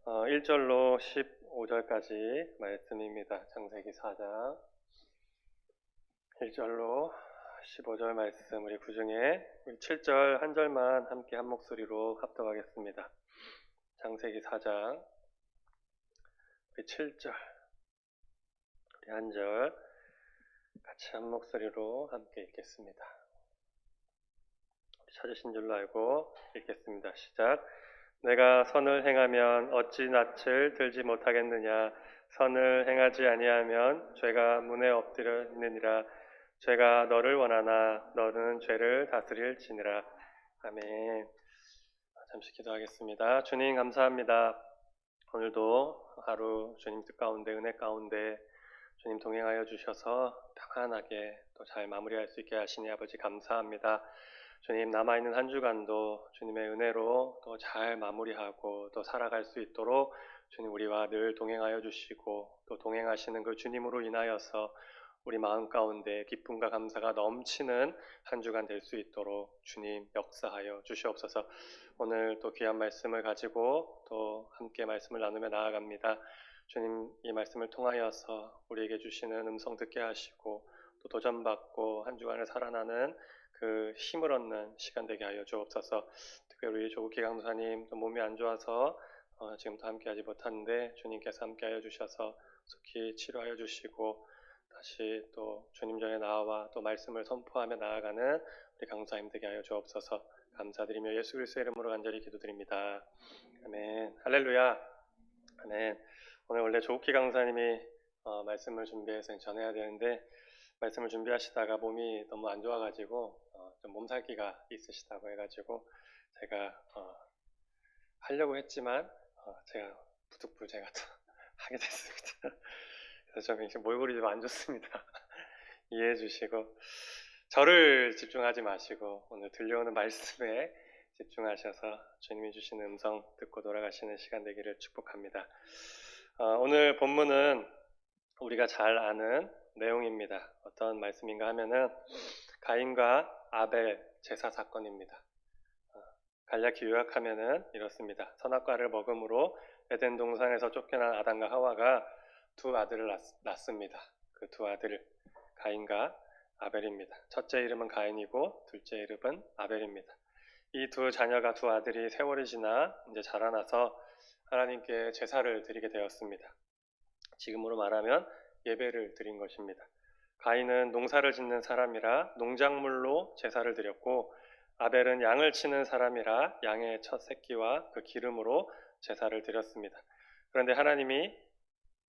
1절로 15절까지 말씀입니다. 창세기 4장 1절로 15절 말씀, 우리 구중에 7절 한 절만 함께 한 목소리로 합독하겠습니다. 창세기 4장 우리 7절 우리 한 절 같이 한 목소리로 함께 읽겠습니다. 찾으신 줄로 알고 읽겠습니다. 시작. 내가 선을 행하면 어찌 낯을 들지 못하겠느냐. 선을 행하지 아니하면 죄가 문에 엎드려 있느니라. 죄가 너를 원하나 너는 죄를 다스릴지니라. 아멘. 잠시 기도하겠습니다. 주님 감사합니다. 오늘도 하루 주님 뜻 가운데, 은혜 가운데 주님 동행하여 주셔서 평안하게 또 잘 마무리할 수 있게 하시니 아버지 감사합니다. 주님, 남아있는 한 주간도 주님의 은혜로 또 잘 마무리하고 또 살아갈 수 있도록 주님 우리와 늘 동행하여 주시고, 또 동행하시는 그 주님으로 인하여서 우리 마음 가운데 기쁨과 감사가 넘치는 한 주간 될 수 있도록 주님 역사하여 주시옵소서. 오늘 또 귀한 말씀을 가지고 또 함께 말씀을 나누며 나아갑니다. 주님, 이 말씀을 통하여서 우리에게 주시는 음성 듣게 하시고 또 도전받고 한 주간을 살아나는 그 힘을 얻는 시간 되게 하여 주옵소서. 특별히 우리 조국기 강사님 또 몸이 안 좋아서 지금도 함께하지 못하는데 주님께서 함께하여 주셔서 속히 치료하여 주시고, 다시 또 주님 전에 나와 또 말씀을 선포하며 나아가는 우리 강사님 되게 하여 주옵소서. 감사드리며 예수 그리스도의 이름으로 간절히 기도드립니다. 아멘. 할렐루야. 아멘. 오늘 원래 조국기 강사님이 말씀을 준비해서 전해야 되는데 말씀을 준비하시다가 몸이 너무 안 좋아가지고 좀 몸살기가 있으시다고 해가지고 제가 하려고 했지만 제가 부득불 제가 또 하게 됐습니다. 그래서 좀 몰골이 좀 안 좋습니다. 이해해 주시고 저를 집중하지 마시고 오늘 들려오는 말씀에 집중하셔서 주님이 주시는 음성 듣고 돌아가시는 시간 되기를 축복합니다. 오늘 본문은 우리가 잘 아는 내용입니다. 어떤 말씀인가 하면은 가인과 아벨 제사 사건입니다. 간략히 요약하면은 이렇습니다. 선악과를 먹음으로 에덴 동산에서 쫓겨난 아담과 하와가 두 아들을 낳습니다. 그 두 아들 가인과 아벨입니다. 첫째 이름은 가인이고 둘째 이름은 아벨입니다. 이 두 자녀가, 두 아들이 세월이 지나 이제 자라나서 하나님께 제사를 드리게 되었습니다. 지금으로 말하면 예배를 드린 것입니다. 가인은 농사를 짓는 사람이라 농작물로 제사를 드렸고, 아벨은 양을 치는 사람이라 양의 첫 새끼와 그 기름으로 제사를 드렸습니다. 그런데 하나님이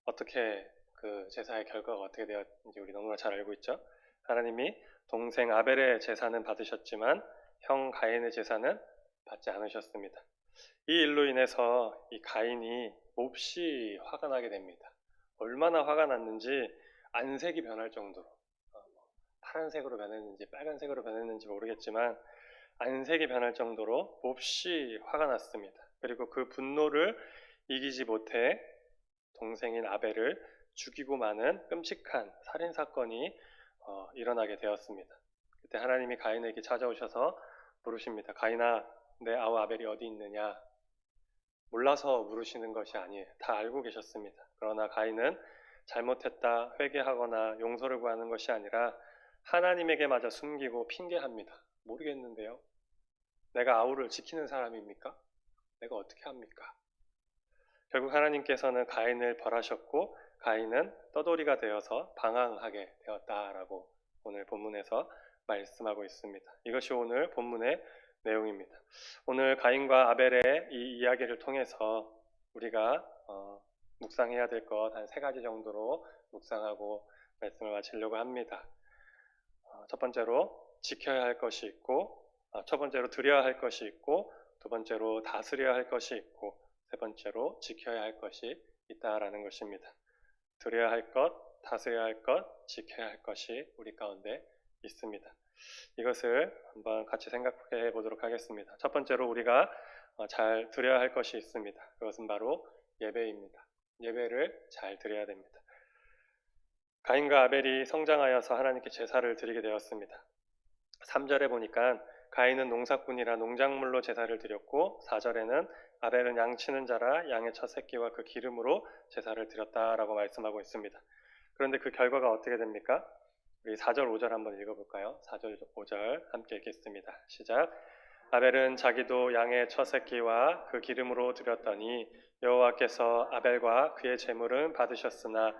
어떻게 그 제사의 결과가 어떻게 되었는지 우리 너무나 잘 알고 있죠. 하나님이 동생 아벨의 제사는 받으셨지만 형 가인의 제사는 받지 않으셨습니다. 이 일로 인해서 이 가인이 몹시 화가 나게 됩니다. 얼마나 화가 났는지 안색이 변할 정도로, 파란색으로 변했는지 빨간색으로 변했는지 모르겠지만 안색이 변할 정도로 몹시 화가 났습니다. 그리고 그 분노를 이기지 못해 동생인 아벨을 죽이고 마는 끔찍한 살인사건이 일어나게 되었습니다. 그때 하나님이 가인에게 찾아오셔서 물으십니다. 가인아, 내 아우 아벨이 어디 있느냐? 몰라서 물으시는 것이 아니에요. 다 알고 계셨습니다. 그러나 가인은 잘못했다 회개하거나 용서를 구하는 것이 아니라 하나님에게 마저 숨기고 핑계합니다. 모르겠는데요. 내가 아우를 지키는 사람입니까? 내가 어떻게 합니까? 결국 하나님께서는 가인을 벌하셨고 가인은 떠돌이가 되어서 방황하게 되었다라고 오늘 본문에서 말씀하고 있습니다. 이것이 오늘 본문의 내용입니다. 오늘 가인과 아벨의 이 이야기를 통해서 우리가 묵상해야 될 것 한 3가지 정도로 묵상하고 말씀을 마치려고 합니다. 첫 번째로 지켜야 할 것이 있고, 첫 번째로 드려야 할 것이 있고, 두 번째로 다스려야 할 것이 있고, 세 번째로 지켜야 할 것이 있다라는 것입니다. 드려야 할 것, 다스려야 할 것, 지켜야 할 것이 우리 가운데 있습니다. 이것을 한번 같이 생각해 보도록 하겠습니다. 첫 번째로 우리가 잘 드려야 할 것이 있습니다. 그것은 바로 예배입니다. 예배를 잘 드려야 됩니다. 가인과 아벨이 성장하여서 하나님께 제사를 드리게 되었습니다. 3절에 보니까 가인은 농사꾼이라 농작물로 제사를 드렸고 4절에는 아벨은 양치는 자라 양의 첫 새끼와 그 기름으로 제사를 드렸다라고 말씀하고 있습니다. 그런데 그 결과가 어떻게 됩니까? 우리 4절 5절 한번 읽어볼까요? 4절 5절 함께 읽겠습니다. 시작. 아벨은 자기도 양의 첫 새끼와 그 기름으로 드렸더니 여호와께서 아벨과 그의 제물은 받으셨으나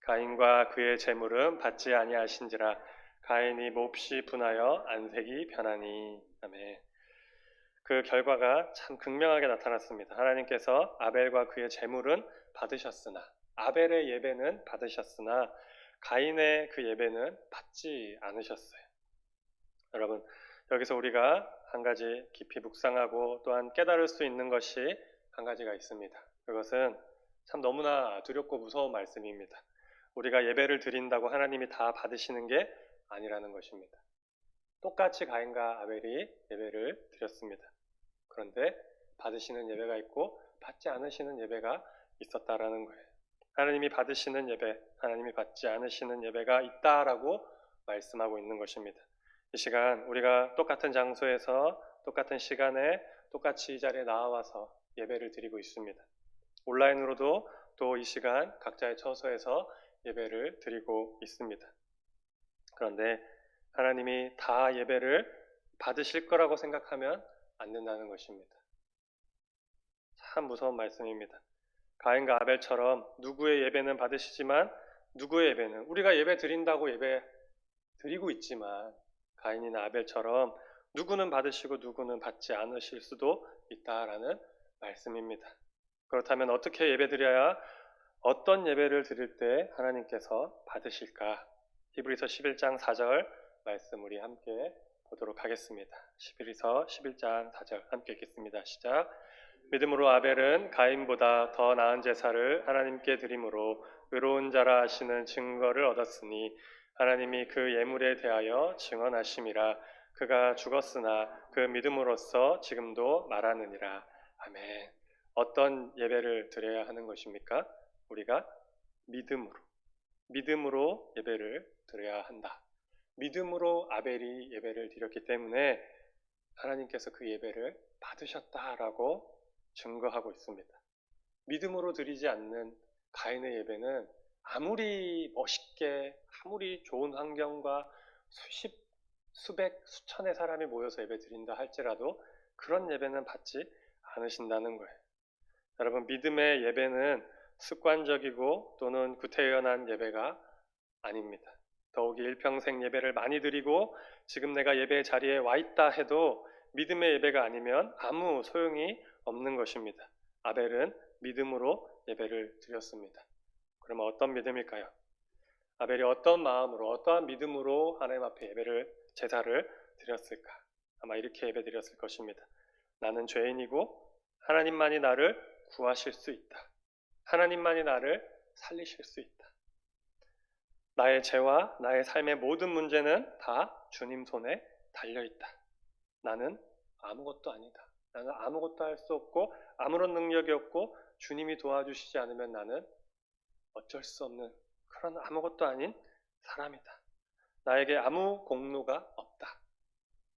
가인과 그의 제물은 받지 아니하신지라. 가인이 몹시 분하여 안색이 변하니. 아멘. 그 결과가 참 극명하게 나타났습니다. 하나님께서 아벨과 그의 제물은 받으셨으나, 아벨의 예배는 받으셨으나 가인의 그 예배는 받지 않으셨어요. 여러분, 여기서 우리가 한 가지 깊이 묵상하고 또한 깨달을 수 있는 것이 한 가지가 있습니다. 그것은 참 너무나 두렵고 무서운 말씀입니다. 우리가 예배를 드린다고 하나님이 다 받으시는 게 아니라는 것입니다. 똑같이 가인과 아벨이 예배를 드렸습니다. 그런데 받으시는 예배가 있고 받지 않으시는 예배가 있었다라는 거예요. 하나님이 받으시는 예배, 하나님이 받지 않으시는 예배가 있다라고 말씀하고 있는 것입니다. 이 시간 우리가 똑같은 장소에서 똑같은 시간에 똑같이 이 자리에 나와서 예배를 드리고 있습니다. 온라인으로도 또 이 시간 각자의 처소에서 예배를 드리고 있습니다. 그런데 하나님이 다 예배를 받으실 거라고 생각하면 안 된다는 것입니다. 참 무서운 말씀입니다. 가인과 아벨처럼 누구의 예배는 받으시지만 누구의 예배는 우리가 예배 드린다고 예배 드리고 있지만 가인이나 아벨처럼 누구는 받으시고 누구는 받지 않으실 수도 있다라는 말씀입니다. 그렇다면 어떻게 예배 드려야 어떤 예배를 드릴 때 하나님께서 받으실까? 히브리서 11장 4절 말씀 우리 함께 보도록 하겠습니다. 히브리서 11장 4절 함께 읽겠습니다. 시작. 믿음으로 아벨은 가인보다 더 나은 제사를 하나님께 드림으로 의로운 자라 하시는 증거를 얻었으니 하나님이 그 예물에 대하여 증언하심이라. 그가 죽었으나 그 믿음으로써 지금도 말하느니라. 아멘. 어떤 예배를 드려야 하는 것입니까? 우리가 믿음으로 예배를 드려야 한다. 믿음으로 아벨이 예배를 드렸기 때문에 하나님께서 그 예배를 받으셨다라고 증거하고 있습니다. 믿음으로 드리지 않는 가인의 예배는 아무리 멋있게, 아무리 좋은 환경과 수백, 수천의 사람이 모여서 예배 드린다 할지라도 그런 예배는 받지 않으신다는 거예요. 여러분, 믿음의 예배는 습관적이고 또는 구태연한 예배가 아닙니다. 더욱이 일평생 예배를 많이 드리고 지금 내가 예배 자리에 와 있다 해도 믿음의 예배가 아니면 아무 소용이 없는 것입니다. 아벨은 믿음으로 예배를 드렸습니다. 그러면 어떤 믿음일까요? 아벨이 어떤 마음으로 어떠한 믿음으로 하나님 앞에 제사를 드렸을까? 아마 이렇게 예배 드렸을 것입니다. 나는 죄인이고 하나님만이 나를 구하실 수 있다. 하나님만이 나를 살리실 수 있다. 나의 죄와 나의 삶의 모든 문제는 다 주님 손에 달려있다. 나는 아무것도 아니다. 나는 아무것도 할 수 없고 아무런 능력이 없고 주님이 도와주시지 않으면 나는 어쩔 수 없는 그런 아무것도 아닌 사람이다. 나에게 아무 공로가 없다.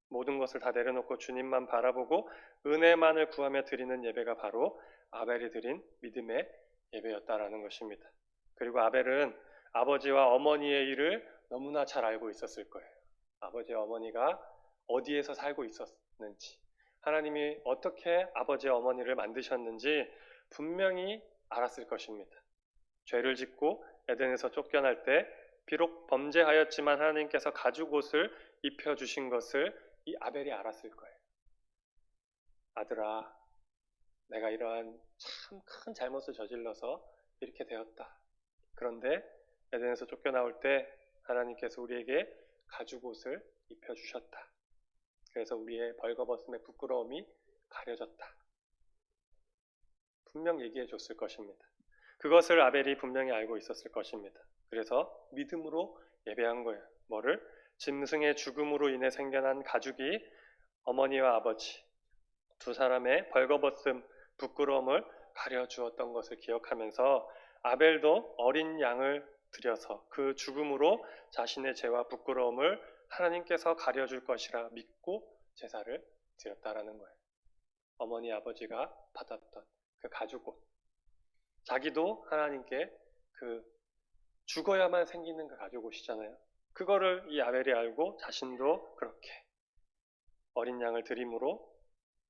모든 것을 다 내려놓고 주님만 바라보고 은혜만을 구하며 드리는 예배가 바로 아벨이 드린 믿음의 예배였다라는 것입니다. 그리고 아벨은 아버지와 어머니의 일을 너무나 잘 알고 있었을 거예요. 아버지와 어머니가 어디에서 살고 있었는지, 하나님이 어떻게 아버지와 어머니를 만드셨는지 분명히 알았을 것입니다. 죄를 짓고 에덴에서 쫓겨날 때 비록 범죄하였지만 하나님께서 가죽옷을 입혀주신 것을 이 아벨이 알았을 거예요. 아들아, 내가 이러한 참 큰 잘못을 저질러서 이렇게 되었다. 그런데 에덴에서 쫓겨나올 때 하나님께서 우리에게 가죽옷을 입혀주셨다. 그래서 우리의 벌거벗음의 부끄러움이 가려졌다. 분명 얘기해 줬을 것입니다. 그것을 아벨이 분명히 알고 있었을 것입니다. 그래서 믿음으로 예배한 거예요. 뭐를? 짐승의 죽음으로 인해 생겨난 가죽이 어머니와 아버지 두 사람의 벌거벗음, 부끄러움을 가려주었던 것을 기억하면서 아벨도 어린 양을 드려서 그 죽음으로 자신의 죄와 부끄러움을 하나님께서 가려줄 것이라 믿고 제사를 드렸다라는 거예요. 어머니 아버지가 받았던 그 가죽옷, 자기도 하나님께 그 죽어야만 생기는 그 가죽옷이잖아요. 그거를 이 아벨이 알고 자신도 그렇게 어린 양을 드림으로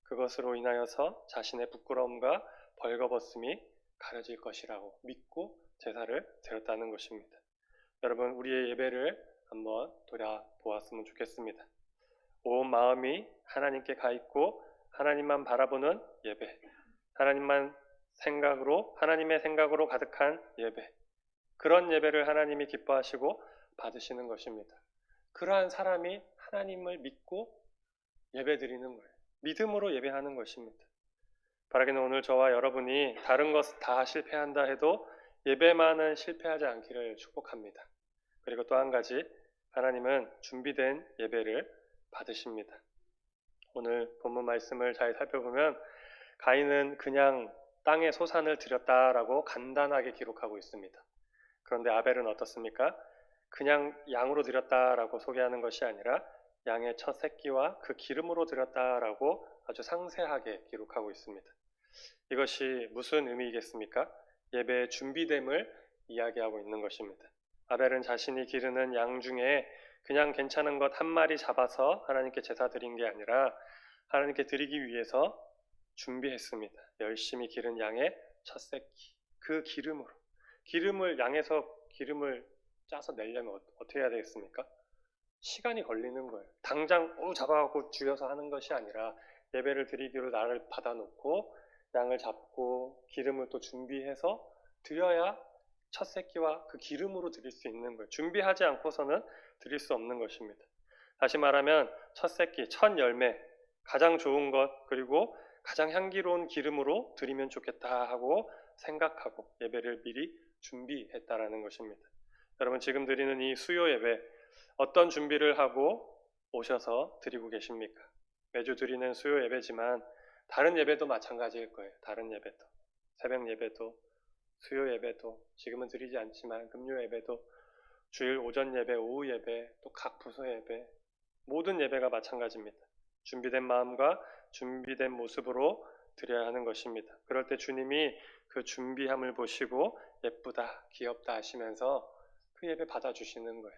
그것으로 인하여서 자신의 부끄러움과 벌거벗음이 가려질 것이라고 믿고 제사를 드렸다는 것입니다. 여러분, 우리의 예배를 한번 돌아보았으면 좋겠습니다. 온 마음이 하나님께 가 있고 하나님만 바라보는 예배, 하나님의 생각으로 가득한 예배, 그런 예배를 하나님이 기뻐하시고 받으시는 것입니다. 그러한 사람이 하나님을 믿고 예배드리는 거예요. 믿음으로 예배하는 것입니다. 바라기는 오늘 저와 여러분이 다른 것 다 실패한다 해도 예배만은 실패하지 않기를 축복합니다. 그리고 또 한 가지, 하나님은 준비된 예배를 받으십니다. 오늘 본문 말씀을 잘 살펴보면 가인은 그냥 땅에 소산을 드렸다라고 간단하게 기록하고 있습니다. 그런데 아벨은 어떻습니까? 그냥 양으로 드렸다라고 소개하는 것이 아니라 양의 첫 새끼와 그 기름으로 드렸다라고 아주 상세하게 기록하고 있습니다. 이것이 무슨 의미이겠습니까? 예배의 준비됨을 이야기하고 있는 것입니다. 아벨은 자신이 기르는 양 중에 그냥 괜찮은 것 한 마리 잡아서 하나님께 제사 드린 게 아니라 하나님께 드리기 위해서 준비했습니다. 열심히 기른 양의 첫 새끼, 그 양에서 기름을 짜서 내려면 어떻게 해야 되겠습니까? 시간이 걸리는 거예요. 당장 잡아갖고 죽여서 하는 것이 아니라 예배를 드리기로 나를 받아놓고 양을 잡고 기름을 또 준비해서 드려야 첫 새끼와 그 기름으로 드릴 수 있는 거예요. 준비하지 않고서는 드릴 수 없는 것입니다. 다시 말하면 첫 새끼, 첫 열매, 가장 좋은 것, 그리고 가장 향기로운 기름으로 드리면 좋겠다 하고 생각하고 예배를 미리 준비했다라는 것입니다. 여러분, 지금 드리는 이 수요 예배 어떤 준비를 하고 오셔서 드리고 계십니까? 매주 드리는 수요 예배지만 다른 예배도 마찬가지일 거예요. 다른 예배도, 새벽 예배도, 수요 예배도, 지금은 드리지 않지만 금요 예배도, 주일 오전 예배, 오후 예배, 또 각 부서 예배, 모든 예배가 마찬가지입니다. 준비된 마음과 준비된 모습으로 드려야 하는 것입니다. 그럴 때 주님이 그 준비함을 보시고 예쁘다, 귀엽다 하시면서 그 예배 받아주시는 거예요.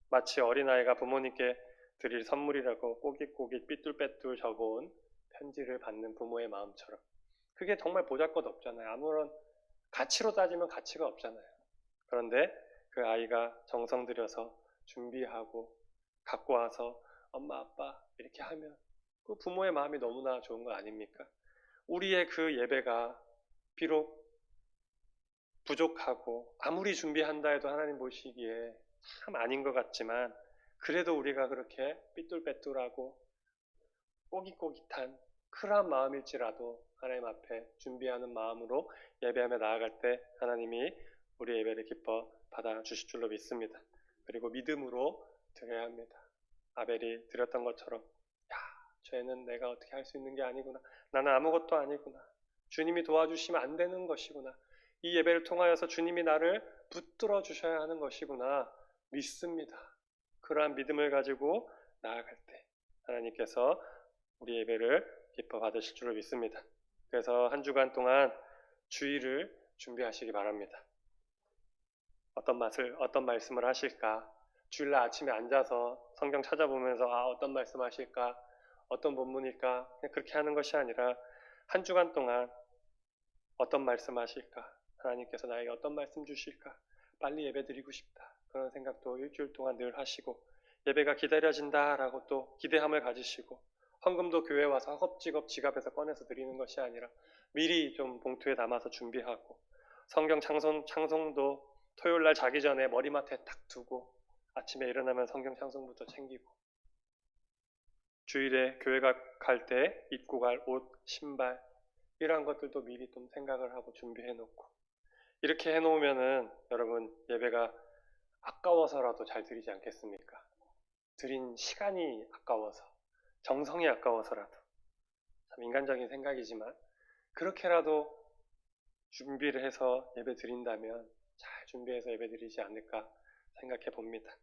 마치 어린아이가 부모님께 드릴 선물이라고 꼬깃꼬깃 삐뚤빼뚤 적어온 편지를 받는 부모의 마음처럼, 그게 정말 보잘것없잖아요. 아무런 가치로 따지면 가치가 없잖아요. 그런데 그 아이가 정성 들여서 준비하고 갖고 와서 엄마 아빠 이렇게 하면 그 부모의 마음이 너무나 좋은 거 아닙니까? 우리의 그 예배가 비록 부족하고 아무리 준비한다 해도 하나님 보시기에 참 아닌 것 같지만, 그래도 우리가 그렇게 삐뚤빼뚤하고 꼬깃꼬깃한 그러한 마음일지라도 하나님 앞에 준비하는 마음으로 예배하며 나아갈 때 하나님이 우리 예배를 기뻐 받아주실 줄로 믿습니다. 그리고 믿음으로 드려야 합니다. 아벨이 드렸던 것처럼, 죄는 내가 어떻게 할 수 있는 게 아니구나, 나는 아무것도 아니구나, 주님이 도와주시면 안 되는 것이구나, 이 예배를 통하여서 주님이 나를 붙들어 주셔야 하는 것이구나 믿습니다. 그러한 믿음을 가지고 나아갈 때 하나님께서 우리 예배를 기뻐 받으실 줄로 믿습니다. 그래서 한 주간 동안 주일을 준비하시기 바랍니다. 어떤 말씀을 하실까? 주일날 아침에 앉아서 성경 찾아보면서 어떤 말씀 하실까? 어떤 본문일까? 그냥 그렇게 하는 것이 아니라 한 주간 동안 어떤 말씀 하실까? 하나님께서 나에게 어떤 말씀 주실까? 빨리 예배 드리고 싶다. 그런 생각도 일주일 동안 늘 하시고, 예배가 기다려진다라고 또 기대함을 가지시고, 헌금도 교회 와서 허겁지겁 지갑에서 꺼내서 드리는 것이 아니라 미리 좀 봉투에 담아서 준비하고, 성경 찬송도 토요일날 자기 전에 머리맡에 딱 두고 아침에 일어나면 성경 찬송부터 챙기고, 주일에 교회 갈 때 입고 갈 옷, 신발 이러한 것들도 미리 좀 생각을 하고 준비해 놓고, 이렇게 해놓으면은 여러분 예배가 아까워서라도 잘 드리지 않겠습니까? 드린 시간이 아까워서, 정성이 아까워서라도, 참 인간적인 생각이지만 그렇게라도 준비를 해서 예배 드린다면 잘 준비해서 예배 드리지 않을까 생각해 봅니다.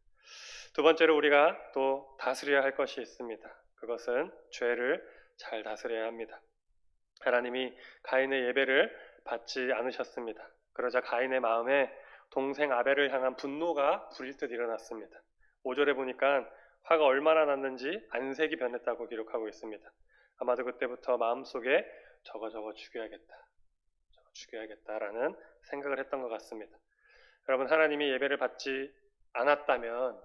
두 번째로 우리가 또 다스려야 할 것이 있습니다. 그것은 죄를 잘 다스려야 합니다. 하나님이 가인의 예배를 받지 않으셨습니다. 그러자 가인의 마음에 동생 아벨을 향한 분노가 불일 듯 일어났습니다. 5절에 보니까 화가 얼마나 났는지 안색이 변했다고 기록하고 있습니다. 아마도 그때부터 마음속에 저거 죽여야겠다라는 생각을 했던 것 같습니다. 여러분, 하나님이 예배를 받지 않았다면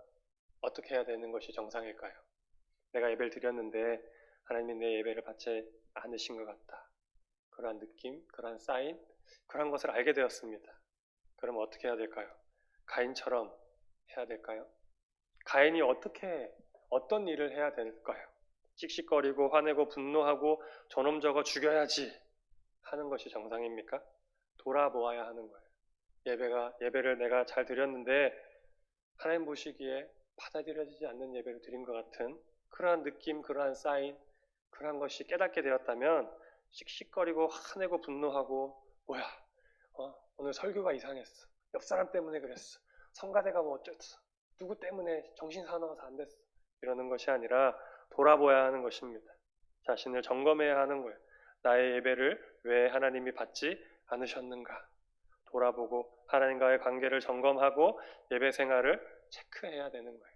어떻게 해야 되는 것이 정상일까요? 내가 예배를 드렸는데 하나님이 내 예배를 받지 않으신 것 같다. 그러한 느낌, 그러한 사인, 그러한 것을 알게 되었습니다. 그럼 어떻게 해야 될까요? 가인처럼 해야 될까요? 가인이 어떤 일을 해야 될까요? 씩씩거리고 화내고 분노하고 저놈 저거 죽여야지 하는 것이 정상입니까? 돌아보아야 하는 거예요. 예배를 내가 잘 드렸는데 하나님 보시기에 받아들여지지 않는 예배를 드린 것 같은 그러한 느낌, 그러한 사인, 그러한 것이 깨닫게 되었다면 씩씩거리고 화내고 분노하고 뭐야, 오늘 설교가 이상했어. 옆 사람 때문에 그랬어. 성가대가 뭐 어쩌었어. 누구 때문에 정신 사나워서 안 됐어. 이러는 것이 아니라 돌아보아야 하는 것입니다. 자신을 점검해야 하는 거예요. 나의 예배를 왜 하나님이 받지 않으셨는가? 돌아보고 하나님과의 관계를 점검하고 예배 생활을 체크해야 되는 거예요.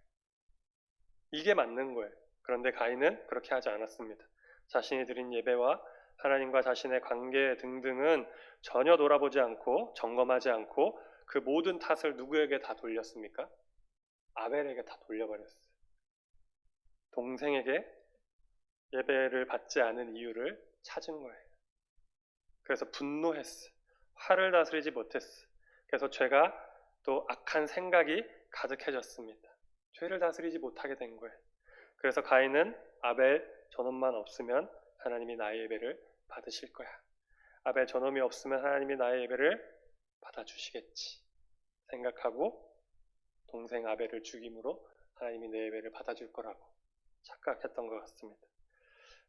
이게 맞는 거예요. 그런데 가인은 그렇게 하지 않았습니다. 자신이 드린 예배와 하나님과 자신의 관계 등등은 전혀 돌아보지 않고 점검하지 않고 그 모든 탓을 누구에게 다 돌렸습니까? 아벨에게 다 돌려버렸어요. 동생에게 예배를 받지 않은 이유를 찾은 거예요. 그래서 분노했어. 화를 다스리지 못했어. 그래서 죄가 또 악한 생각이 가득해졌습니다. 죄를 다스리지 못하게 된 거예요. 그래서 가인은 아벨 저놈만 없으면 하나님이 나의 예배를 받으실 거야. 아벨 저놈이 없으면 하나님이 나의 예배를 받아주시겠지 생각하고 동생 아벨을 죽임으로 하나님이 내 예배를 받아줄 거라고 착각했던 것 같습니다.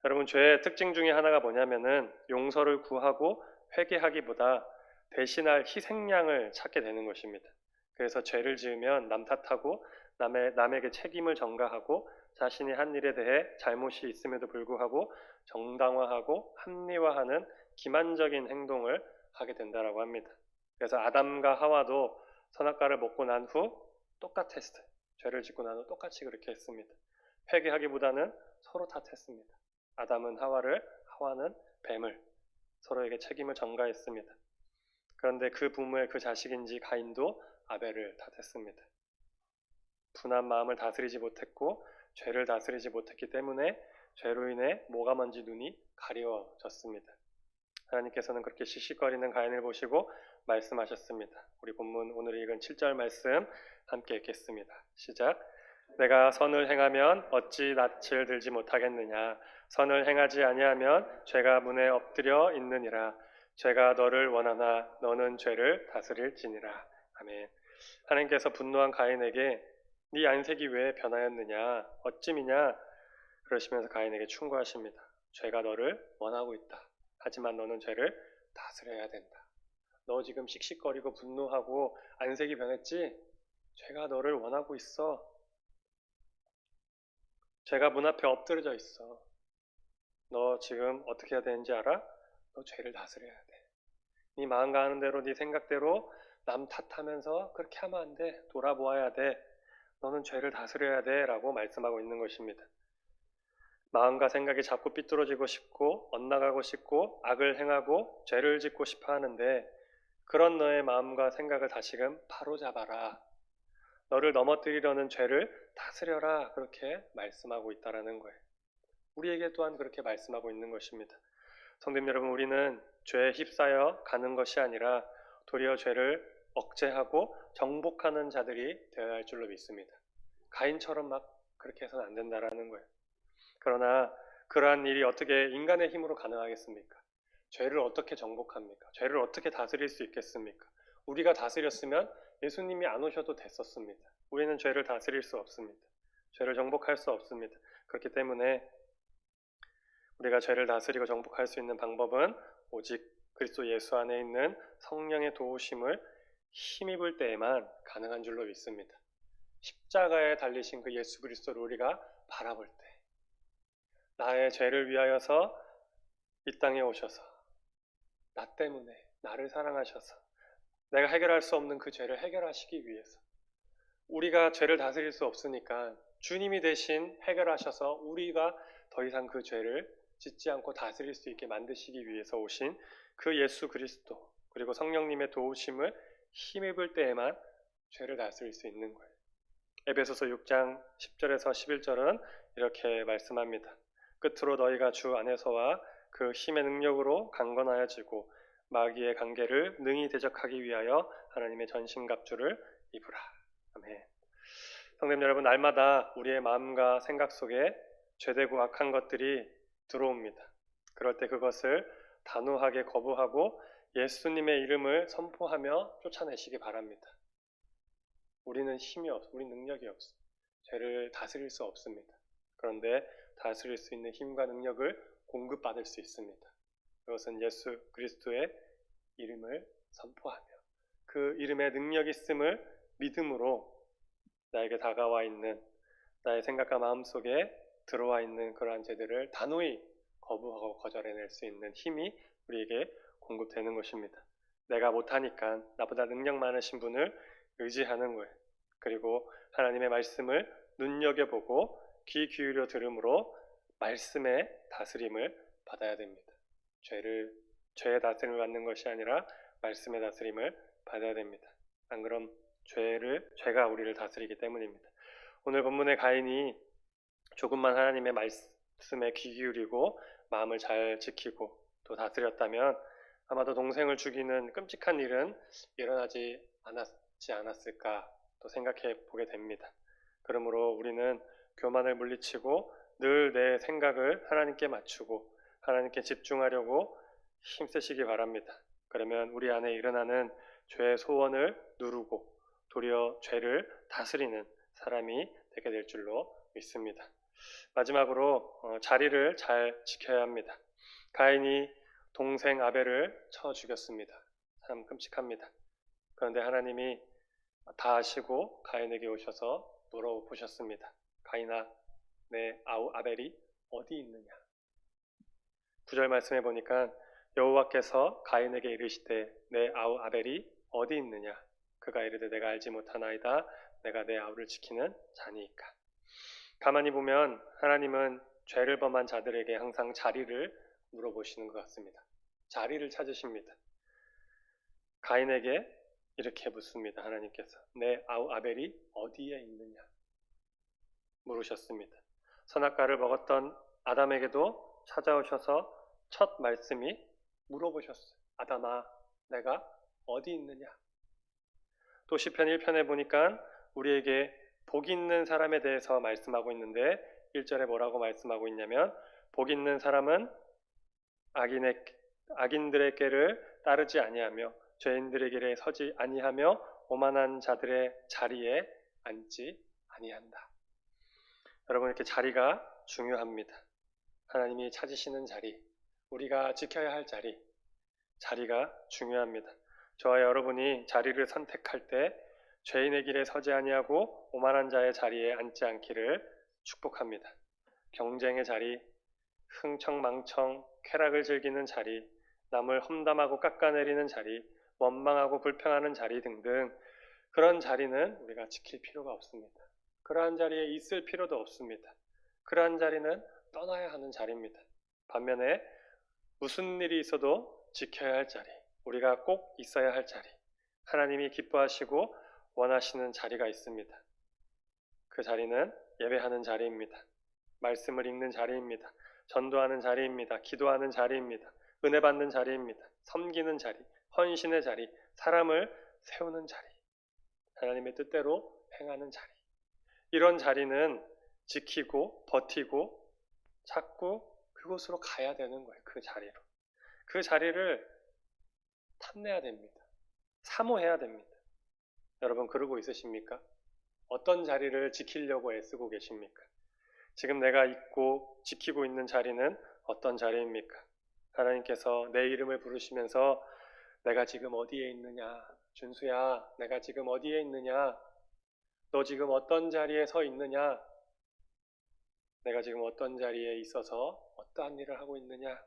여러분, 죄의 특징 중에 하나가 뭐냐면은 용서를 구하고 회개하기보다 대신할 희생양을 찾게 되는 것입니다. 그래서 죄를 지으면 남 탓하고 남에게 책임을 전가하고 자신이 한 일에 대해 잘못이 있음에도 불구하고 정당화하고 합리화하는 기만적인 행동을 하게 된다라고 합니다. 그래서 아담과 하와도 선악과를 먹고 난 후 똑같았어요. 죄를 짓고 난 후 똑같이 그렇게 했습니다. 회개하기보다는 서로 탓했습니다. 아담은 하와를, 하와는 뱀을 서로에게 책임을 전가했습니다. 그런데 그 부모의 그 자식인지 가인도 아벨을 탓했습니다. 분한 마음을 다스리지 못했고 죄를 다스리지 못했기 때문에 죄로 인해 뭐가 뭔지 눈이 가려졌습니다. 하나님께서는 그렇게 씩씩거리는 가인을 보시고 말씀하셨습니다. 우리 본문 오늘 읽은 7절 말씀 함께 읽겠습니다. 시작. 내가 선을 행하면 어찌 낯을 들지 못하겠느냐. 선을 행하지 아니하면 죄가 문에 엎드려 있느니라. 죄가 너를 원하나 너는 죄를 다스릴지니라. 아멘. 하나님께서 분노한 가인에게 네 안색이 왜 변하였느냐, 어찌미냐 그러시면서 가인에게 충고하십니다. 죄가 너를 원하고 있다. 하지만 너는 죄를 다스려야 된다. 너 지금 씩씩거리고 분노하고 안색이 변했지? 죄가 너를 원하고 있어. 죄가 문 앞에 엎드려져 있어. 너 지금 어떻게 해야 되는지 알아? 너 죄를 다스려야 돼. 네 마음 가는 대로 네 생각대로 남 탓하면서 그렇게 하면 안 돼. 돌아보아야 돼. 너는 죄를 다스려야 돼 라고 말씀하고 있는 것입니다. 마음과 생각이 자꾸 삐뚤어지고 싶고 엇나가고 싶고 악을 행하고 죄를 짓고 싶어 하는데 그런 너의 마음과 생각을 다시금 바로잡아라. 너를 넘어뜨리려는 죄를 다스려라. 그렇게 말씀하고 있다라는 거예요. 우리에게 또한 그렇게 말씀하고 있는 것입니다. 성도님 여러분, 우리는 죄에 휩싸여 가는 것이 아니라 도리어 죄를 억제하고 정복하는 자들이 되어야 할 줄로 믿습니다. 가인처럼 막 그렇게 해서는 안 된다라는 거예요. 그러나 그러한 일이 어떻게 인간의 힘으로 가능하겠습니까? 죄를 어떻게 정복합니까? 죄를 어떻게 다스릴 수 있겠습니까? 우리가 다스렸으면 예수님이 안 오셔도 됐었습니다. 우리는 죄를 다스릴 수 없습니다. 죄를 정복할 수 없습니다. 그렇기 때문에 우리가 죄를 다스리고 정복할 수 있는 방법은 오직 그리스도 예수 안에 있는 성령의 도우심을 힘입을 때에만 가능한 줄로 믿습니다. 십자가에 달리신 그 예수 그리스도를 우리가 바라볼 때 나의 죄를 위하여서 이 땅에 오셔서 나 때문에 나를 사랑하셔서 내가 해결할 수 없는 그 죄를 해결하시기 위해서 우리가 죄를 다스릴 수 없으니까 주님이 대신 해결하셔서 우리가 더 이상 그 죄를 짓지 않고 다스릴 수 있게 만드시기 위해서 오신 그 예수 그리스도 그리고 성령님의 도우심을 힘입을 때에만 죄를 다스릴 수 있는 거예요. 에베소서 6장 10절에서 11절은 이렇게 말씀합니다. 끝으로 너희가 주 안에서와 그 힘의 능력으로 강건하여지고 마귀의 관계를 능히 대적하기 위하여 하나님의 전신갑주를 입으라. 아멘. 성도님 여러분, 날마다 우리의 마음과 생각 속에 죄되고 악한 것들이 들어옵니다. 그럴 때 그것을 단호하게 거부하고 예수님의 이름을 선포하며 쫓아내시기 바랍니다. 우리는 힘이 없어, 우리 능력이 없어. 죄를 다스릴 수 없습니다. 그런데 다스릴 수 있는 힘과 능력을 공급받을 수 있습니다. 그것은 예수 그리스도의 이름을 선포하며 그 이름의 능력이 있음을 믿음으로 나에게 다가와 있는 나의 생각과 마음 속에 들어와 있는 그러한 죄들을 단호히 거부하고 거절해낼 수 있는 힘이 우리에게 공급되는 것입니다. 내가 못하니까 나보다 능력 많으신 분을 의지하는 거예요. 그리고 하나님의 말씀을 눈여겨보고 귀 기울여 들음으로 말씀의 다스림을 받아야 됩니다. 죄의 다스림을 받는 것이 아니라 말씀의 다스림을 받아야 됩니다. 안 그럼 죄가 우리를 다스리기 때문입니다. 오늘 본문의 가인이 조금만 하나님의 말씀에 귀 기울이고 마음을 잘 지키고 또 다스렸다면 아마도 동생을 죽이는 끔찍한 일은 일어나지 않았을까 또 생각해 보게 됩니다. 그러므로 우리는 교만을 물리치고 늘 내 생각을 하나님께 맞추고 하나님께 집중하려고 힘쓰시기 바랍니다. 그러면 우리 안에 일어나는 죄의 소원을 누르고 도리어 죄를 다스리는 사람이 되게 될 줄로 믿습니다. 마지막으로 자리를 잘 지켜야 합니다. 가인이 동생 아벨을 쳐 죽였습니다. 참 끔찍합니다. 그런데 하나님이 다 아시고 가인에게 오셔서 물어보셨습니다. 가인아, 내 아우 아벨이 어디 있느냐? 9절 말씀해 보니까 여호와께서 가인에게 이르시되 내 아우 아벨이 어디 있느냐? 그가 이르되 내가 알지 못하나이다. 내가 내 아우를 지키는 자니이까. 가만히 보면 하나님은 죄를 범한 자들에게 항상 자리를 물어보시는 것 같습니다. 자리를 찾으십니다. 가인에게 이렇게 묻습니다. 하나님께서 내 아우 아벨이 어디에 있느냐 물으셨습니다. 선악과를 먹었던 아담에게도 찾아오셔서 첫 말씀이 물어보셨어요. 아담아, 내가 어디 있느냐? 또 시편 1편에 보니까 우리에게 복 있는 사람에 대해서 말씀하고 있는데 1절에 뭐라고 말씀하고 있냐면 복 있는 사람은 악인들의 꾀를 따르지 아니하며 죄인들의 길에 서지 아니하며 오만한 자들의 자리에 앉지 아니한다. 여러분, 이렇게 자리가 중요합니다. 하나님이 찾으시는 자리, 우리가 지켜야 할 자리가 중요합니다. 저와 여러분이 자리를 선택할 때 죄인의 길에 서지 아니하고 오만한 자의 자리에 앉지 않기를 축복합니다. 경쟁의 자리, 흥청망청 쾌락을 즐기는 자리, 남을 험담하고 깎아내리는 자리, 원망하고 불평하는 자리 등등 그런 자리는 우리가 지킬 필요가 없습니다. 그러한 자리에 있을 필요도 없습니다. 그러한 자리는 떠나야 하는 자리입니다. 반면에 무슨 일이 있어도 지켜야 할 자리, 우리가 꼭 있어야 할 자리, 하나님이 기뻐하시고 원하시는 자리가 있습니다. 그 자리는 예배하는 자리입니다. 말씀을 읽는 자리입니다. 전도하는 자리입니다. 기도하는 자리입니다. 은혜 받는 자리입니다. 섬기는 자리, 헌신의 자리, 사람을 세우는 자리, 하나님의 뜻대로 행하는 자리. 이런 자리는 지키고 버티고 자꾸 그곳으로 가야 되는 거예요. 그 자리로. 그 자리를 탐내야 됩니다. 사모해야 됩니다. 여러분 그러고 있으십니까? 어떤 자리를 지키려고 애쓰고 계십니까? 지금 내가 있고 지키고 있는 자리는 어떤 자리입니까? 하나님께서 내 이름을 부르시면서 내가 지금 어디에 있느냐? 준수야, 내가 지금 어디에 있느냐? 너 지금 어떤 자리에 서 있느냐? 내가 지금 어떤 자리에 있어서 어떠한 일을 하고 있느냐?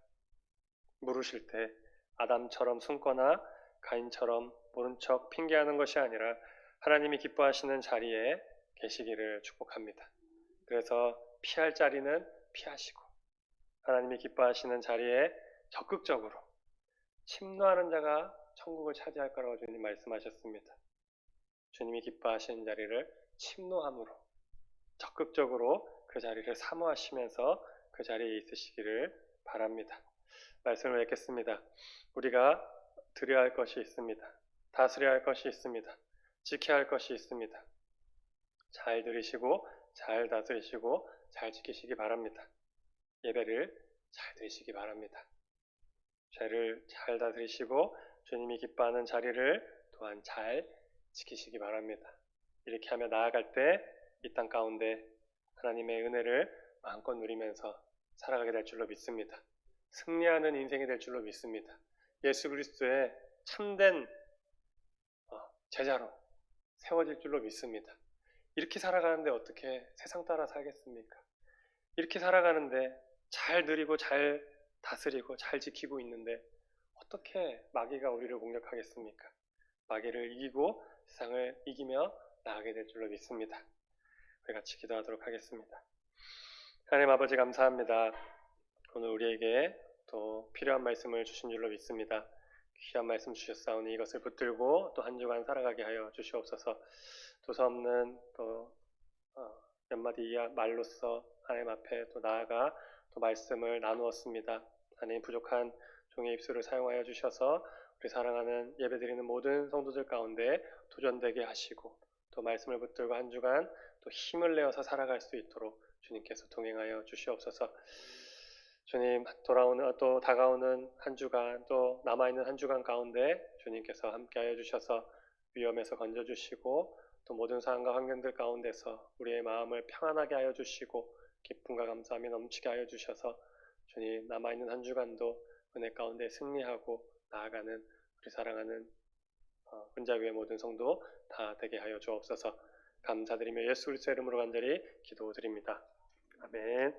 물으실 때 아담처럼 숨거나 가인처럼 모른 척 핑계하는 것이 아니라 하나님이 기뻐하시는 자리에 계시기를 축복합니다. 그래서 피할 자리는 피하시고 하나님이 기뻐하시는 자리에 적극적으로 침노하는 자가 천국을 차지할 거라고 주님 말씀하셨습니다. 주님이 기뻐하시는 자리를 침노함으로 적극적으로 그 자리를 사모하시면서 그 자리에 있으시기를 바랍니다. 말씀을 읽겠습니다. 우리가 드려야 할 것이 있습니다. 다스려야 할 것이 있습니다. 지켜야 할 것이 있습니다. 잘 들으시고 잘 다스리시고 잘 지키시기 바랍니다. 예배를 잘 드리시기 바랍니다. 죄를 잘 다스리시고 주님이 기뻐하는 자리를 또한 잘 지키시기 바랍니다. 이렇게 하며 나아갈 때 이 땅 가운데 하나님의 은혜를 마음껏 누리면서 살아가게 될 줄로 믿습니다. 승리하는 인생이 될 줄로 믿습니다. 예수 그리스도의 참된 제자로 세워질 줄로 믿습니다. 이렇게 살아가는데 어떻게 세상 따라 살겠습니까? 이렇게 살아가는데 잘 누리고 잘 다스리고 잘 지키고 있는데 어떻게 마귀가 우리를 공격하겠습니까? 마귀를 이기고 세상을 이기며 나아가게 될 줄로 믿습니다. 우리 같이 기도하도록 하겠습니다. 하나님 아버지 감사합니다. 오늘 우리에게 또 필요한 말씀을 주신 줄로 믿습니다. 귀한 말씀 주셨사오니 이것을 붙들고 또 한 주간 살아가게 하여 주시옵소서. 두서없는 또 몇 마디 말로써 하나님 앞에 또 나아가 또 말씀을 나누었습니다. 하나님 부족한 종의 입술을 사용하여 주셔서 우리 사랑하는 예배드리는 모든 성도들 가운데 도전되게 하시고 또 말씀을 붙들고 한 주간 또 힘을 내어서 살아갈 수 있도록 주님께서 동행하여 주시옵소서. 주님 또 다가오는 한 주간 또 남아있는 한 주간 가운데 주님께서 함께하여 주셔서 위험에서 건져주시고 또 모든 상황과 환경들 가운데서 우리의 마음을 평안하게 하여 주시고 기쁨과 감사함이 넘치게 하여 주셔서 주님 남아있는 한 주간도 은혜 가운데 승리하고 나아가는 우리 사랑하는 은자교회 모든 성도 다 되게 하여 주옵소서. 감사드리며 예수 그리스도의 이름으로 간절히 기도드립니다. 아멘.